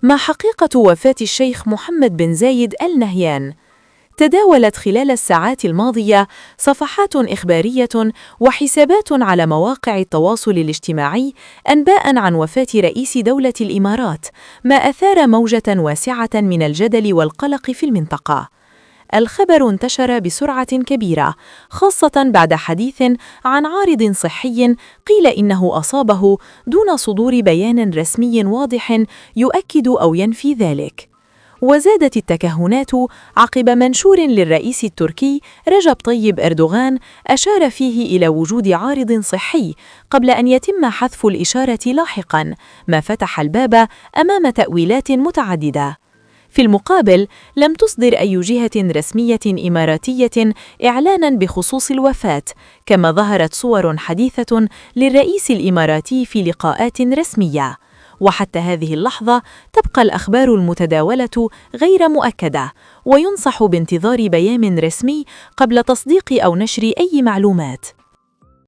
ما حقيقة وفاة الشيخ محمد بن زايد آل نهيان؟ تداولت خلال الساعات الماضية صفحات إخبارية وحسابات على مواقع التواصل الاجتماعي أنباء عن وفاة رئيس دولة الإمارات، ما أثار موجة واسعة من الجدل والقلق في المنطقة. الخبر انتشر بسرعة كبيرة، خاصة بعد حديث عن عارض صحي قيل إنه أصابه دون صدور بيان رسمي واضح يؤكد أو ينفي ذلك. وزادت التكهنات عقب منشور للرئيس التركي رجب طيب أردوغان أشار فيه إلى وجود عارض صحي قبل أن يتم حذف الإشارة لاحقاً، ما فتح الباب أمام تأويلات متعددة. في المقابل، لم تصدر أي جهة رسمية إماراتية إعلاناً بخصوص الوفاة، كما ظهرت صور حديثة للرئيس الإماراتي في لقاءات رسمية. وحتى هذه اللحظة تبقى الأخبار المتداولة غير مؤكدة، وينصح بانتظار بيان رسمي قبل تصديق أو نشر أي معلومات.